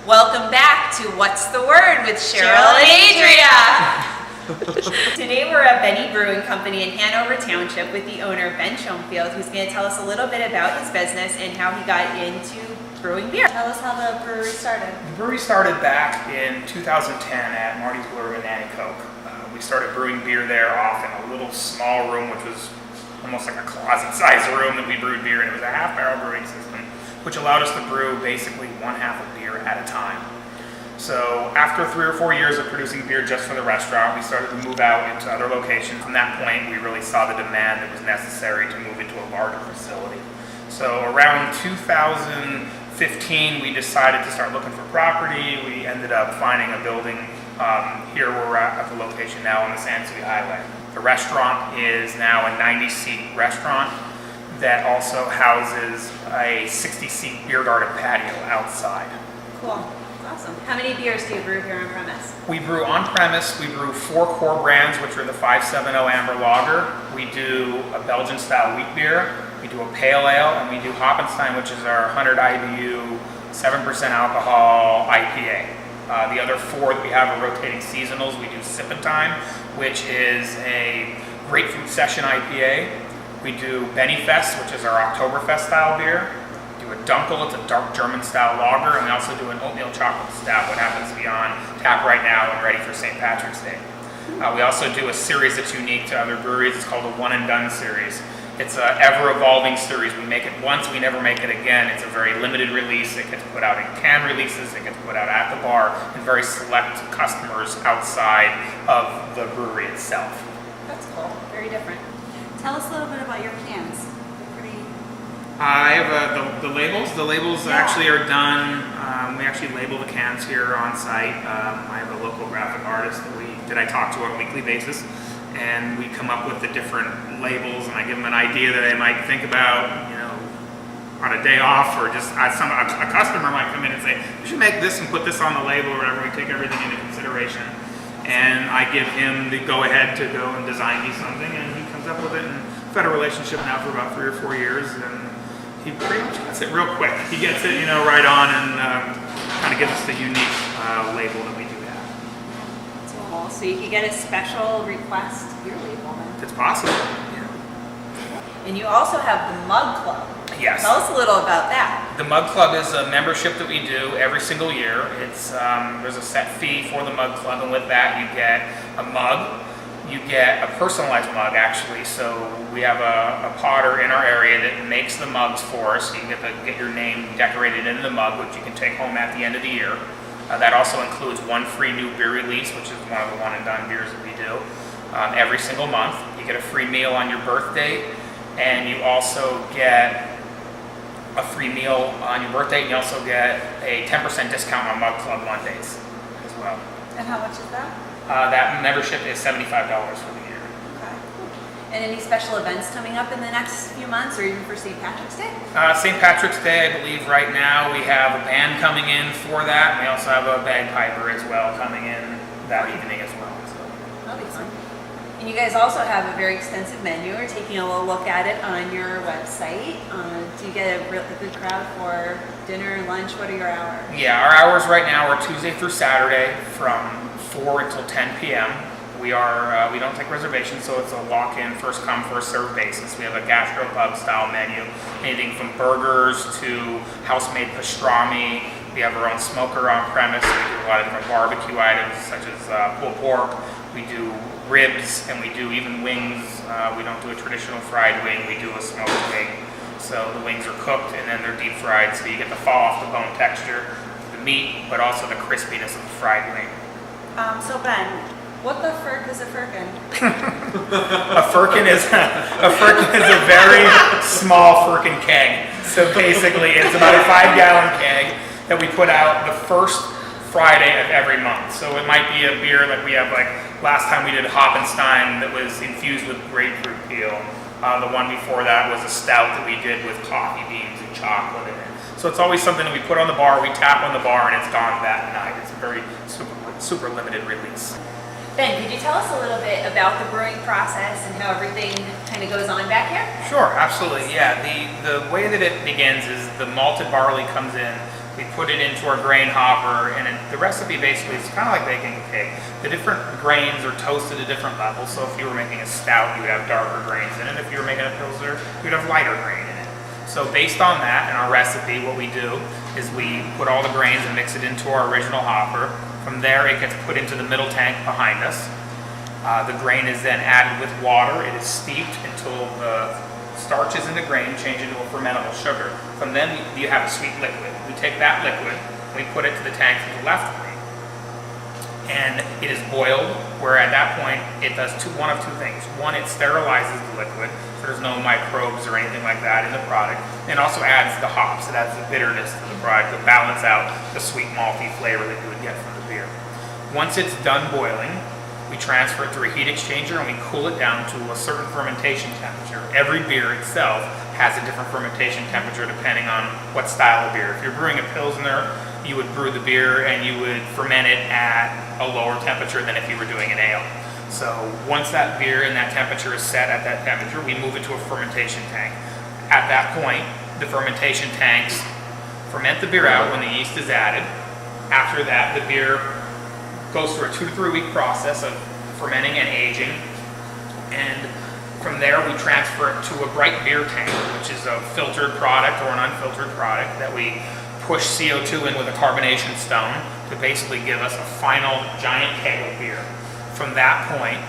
Welcome back to What's the Word with Cheryl and Adria. Today we're at Benny Brewing Company in Hanover Township with the owner, Ben Schoenfield, who's going to tell us a little bit about his business and how he got into brewing beer. Tell us how the brewery started. The brewery started back in 2010 at Marty's Brewery in Nanticoke. We started brewing beer there off in a little small room, which was almost like a closet-sized room that we brewed beer in. It was a half-barrel brewing system, which allowed us to brew basically one half a beer at a time. So after 3 or 4 years of producing beer just for the restaurant, we started to move out into other locations. From that point, we really saw the demand that was necessary to move into a larger facility. So around 2015, we decided to start looking for property. We ended up finding a building here where we're at the location now on the Sansui Highway. The restaurant is now a 90-seat restaurant that also houses a 60-seat beer garden patio outside. Cool. Awesome. How many beers do you brew here on premise? We brew on premise. We brew 4 core brands, which are the 570 Amber Lager. We do a Belgian style wheat beer. We do a pale ale, and we do Hoppenstein, which is our 100 IBU, 7% alcohol IPA. The other 4 that we have are rotating seasonals. We do Sippin' Time, which is a grapefruit session IPA. We do Benny Fest, which is our Oktoberfest style beer. We do a Dunkel, it's a dark German style lager, and we also do an oatmeal chocolate stout, what happens to be on tap right now and ready for St. Patrick's Day. We also do a series that's unique to other breweries. It's called a One and Done series. It's an ever-evolving series. We make it once, we never make it again. It's a very limited release. It gets put out in can releases. It gets put out at the bar and very select customers outside of the brewery itself. That's cool. Very different. Tell us a little bit about your cans. They're pretty... I have the labels. The labels actually are done. We actually label the cans here on site. I have a local graphic artist that I talk to on a weekly basis. And we come up with the different labels, and I give them an idea that they might think about, on a day off, or just a customer might come in and say, "We should make this and put this on the label," or whatever. We take everything into consideration, and I give him the go-ahead to go and design me something, and he comes up with it. And we've had a relationship now for about 3 or 4 years, and he pretty much gets it real quick. He gets it, right on, and kind of gives us the unique label that we do have. Cool. So you could get a special request beer label then. It's possible. Yeah. And you also have the Mug Club. Yes. Tell us a little about that. The Mug Club is a membership that we do every single year. It's there's a set fee for the Mug Club, and with that you get a mug. You get a personalized mug, actually. So we have a potter in our area that makes the mugs for us. You can get your name decorated into the mug, which you can take home at the end of the year. That also includes 1 free new beer release, which is one of the one and done beers that we do every single month. You get a free meal on your birthday, and you also get a free meal on your birthday, and you also get a 10% discount on Mug Club Mondays as well. And how much is that? That membership is $75 for the year. Okay. And any special events coming up in the next few months, or even for St. Patrick's Day? St. Patrick's Day, I believe right now we have a band coming in for that, and we also have a bagpiper as well coming in that evening as well. So. That'll be fun. And you guys also have a very extensive menu. We're taking a little look at it on your website. Do you get a good crowd for dinner, lunch? What are your hours? Yeah, our hours right now are Tuesday through Saturday from 4 until 10 p.m. We don't take reservations, so it's a walk-in, first come, first served basis. We have a gastropub style menu, anything from burgers to house-made pastrami. We have our own smoker on premise. We do a lot of different barbecue items such as pulled pork. We do ribs, and we do even wings. We don't do a traditional fried wing. We do a smoked wing. So the wings are cooked and then they're deep fried, so you get the fall off the bone texture, the meat, but also the crispiness of the fried wing. So Ben, what the frick is a firkin? A firkin is a very small firkin keg. So basically, it's about a 5-gallon keg that we put out the first Friday of every month. So it might be a beer like we have, like last time we did Hoppenstein that was infused with grapefruit peel. The one before that was a stout that we did with coffee beans and chocolate in it. So it's always something that we put on the bar, we tap on the bar, and it's gone that night. It's a very super limited release. Ben, could you tell us a little bit about the brewing process and how everything kind of goes on back here? Sure, absolutely. Yeah, the way that it begins is the malted barley comes in We put it into our grain hopper, and the recipe basically is kind of like baking a cake. The different grains are toasted at different levels, so if you were making a stout, you would have darker grains in it. If you were making a pilsner, you'd have lighter grain in it. So based on that, in our recipe, what we do is we put all the grains and mix it into our original hopper. From there, it gets put into the middle tank behind us. The grain is then added with water. It is steeped until the starches in the grain change into a fermentable sugar. From then, you have a sweet liquid. We take that liquid, we put it to the tank to the left of me, and it is boiled, where at that point, it does one of two things. One, it sterilizes the liquid, so there's no microbes or anything like that in the product. It also adds the hops. It adds the bitterness to the product to balance out the sweet malty flavor that you would get from the beer. Once it's done boiling, we transfer it through a heat exchanger and we cool it down to a certain fermentation temperature. Every beer itself has a different fermentation temperature depending on what style of beer. If you're brewing a pilsner, you would brew the beer and you would ferment it at a lower temperature than if you were doing an ale. So once that beer and that temperature is set at that temperature, we move it to a fermentation tank. At that point, the fermentation tanks ferment the beer out when the yeast is added. After that, the beer goes through a 2 to 3 week process of fermenting and aging, and from there we transfer it to a bright beer tank, which is a filtered product or an unfiltered product that we push CO2 in with a carbonation stone to basically give us a final giant keg of beer. From that point,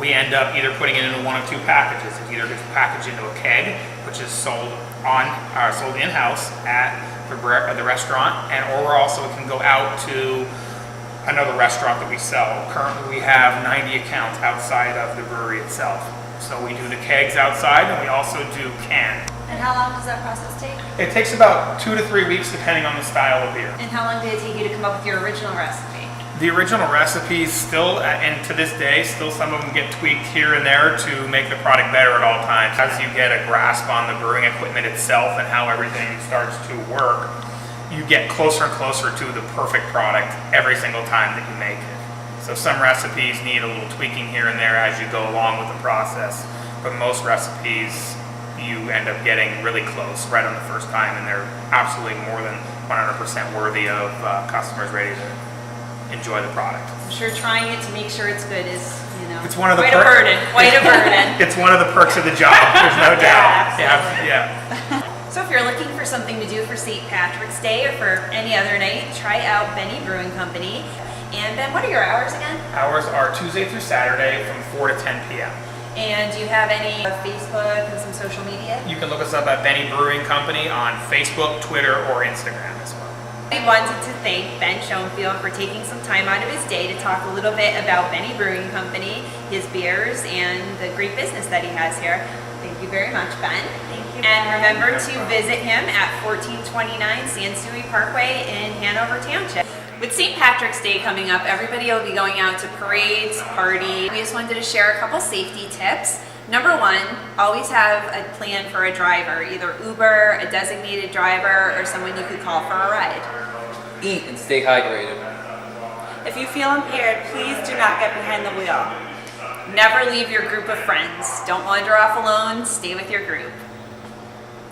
we end up either putting it into one of two packages. It either gets packaged into a keg, which is sold in-house at the restaurant, or also it can go out to another restaurant that we sell. Currently we have 90 accounts outside of the brewery itself. So we do the kegs outside and we also do canned. And how long does that process take? It takes about 2 to 3 weeks depending on the style of beer. And how long did it take you to come up with your original recipe? The original recipes still, and to this day, still some of them get tweaked here and there to make the product better at all times. As you get a grasp on the brewing equipment itself and how everything starts to work, you get closer and closer to the perfect product every single time that you make it. So some recipes need a little tweaking here and there as you go along with the process, but most recipes you end up getting really close right on the first time, and they're absolutely more than 100% worthy of customers ready to enjoy the product. I'm sure trying it to make sure it's good is, it's one of the quite a burden. It's one of the perks of the job, there's no doubt. Yeah. So if you're looking for something to do for St. Patrick's Day or for any other night, try out Benny Brewing Company. And Ben, what are your hours again? Hours are Tuesday through Saturday from 4 to 10 p.m. And do you have any Facebook and some social media? You can look us up at Benny Brewing Company on Facebook, Twitter, or Instagram as well. We wanted to thank Ben Schoenfield for taking some time out of his day to talk a little bit about Benny Brewing Company, his beers, and the great business that he has here. Thank you very much, Ben. Thank you. And remember to visit him at 1429 Sansui Parkway in Hanover Township. With St. Patrick's Day coming up, everybody will be going out to parades, party. We just wanted to share a couple safety tips. Number one, always have a plan for a driver, either Uber, a designated driver, or someone you could call for a ride. Eat and stay hydrated. If you feel impaired, please do not get behind the wheel. Never leave your group of friends. Don't wander off alone, stay with your group.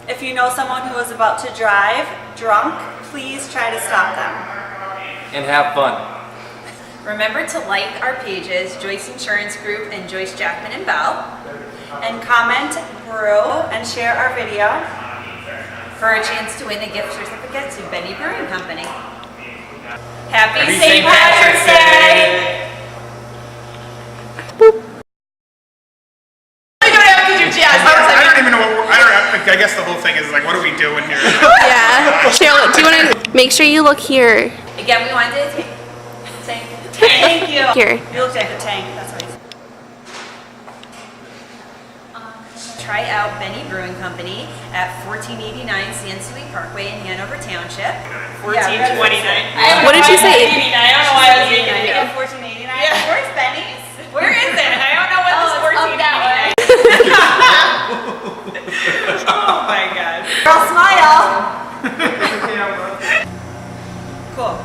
If you know someone who is about to drive drunk, please try to stop them. And have fun. Remember to like our pages, Joyce Insurance Group and Joyce Jackman and Bell. And comment, brew, and share our video. For a chance to win a gift certificate to Benny Brewing Company. Happy Happy St. Patrick's Day! I guess the whole thing is like, what are we doing here? Yeah. Cheryl, do you want to make sure you look here? Again, we wanted to Tank. Thank you. Here. You look like a tank. That's what try out Benny Brewing Company at 1489 Sansui Parkway in Hanover Township. 1429. What did you say? 1489. I don't know why I was making it up. 1489. Yeah. Where's Benny's? Where is it? I don't know what this 1489 is. Oh my god. Girl, smile. Cool.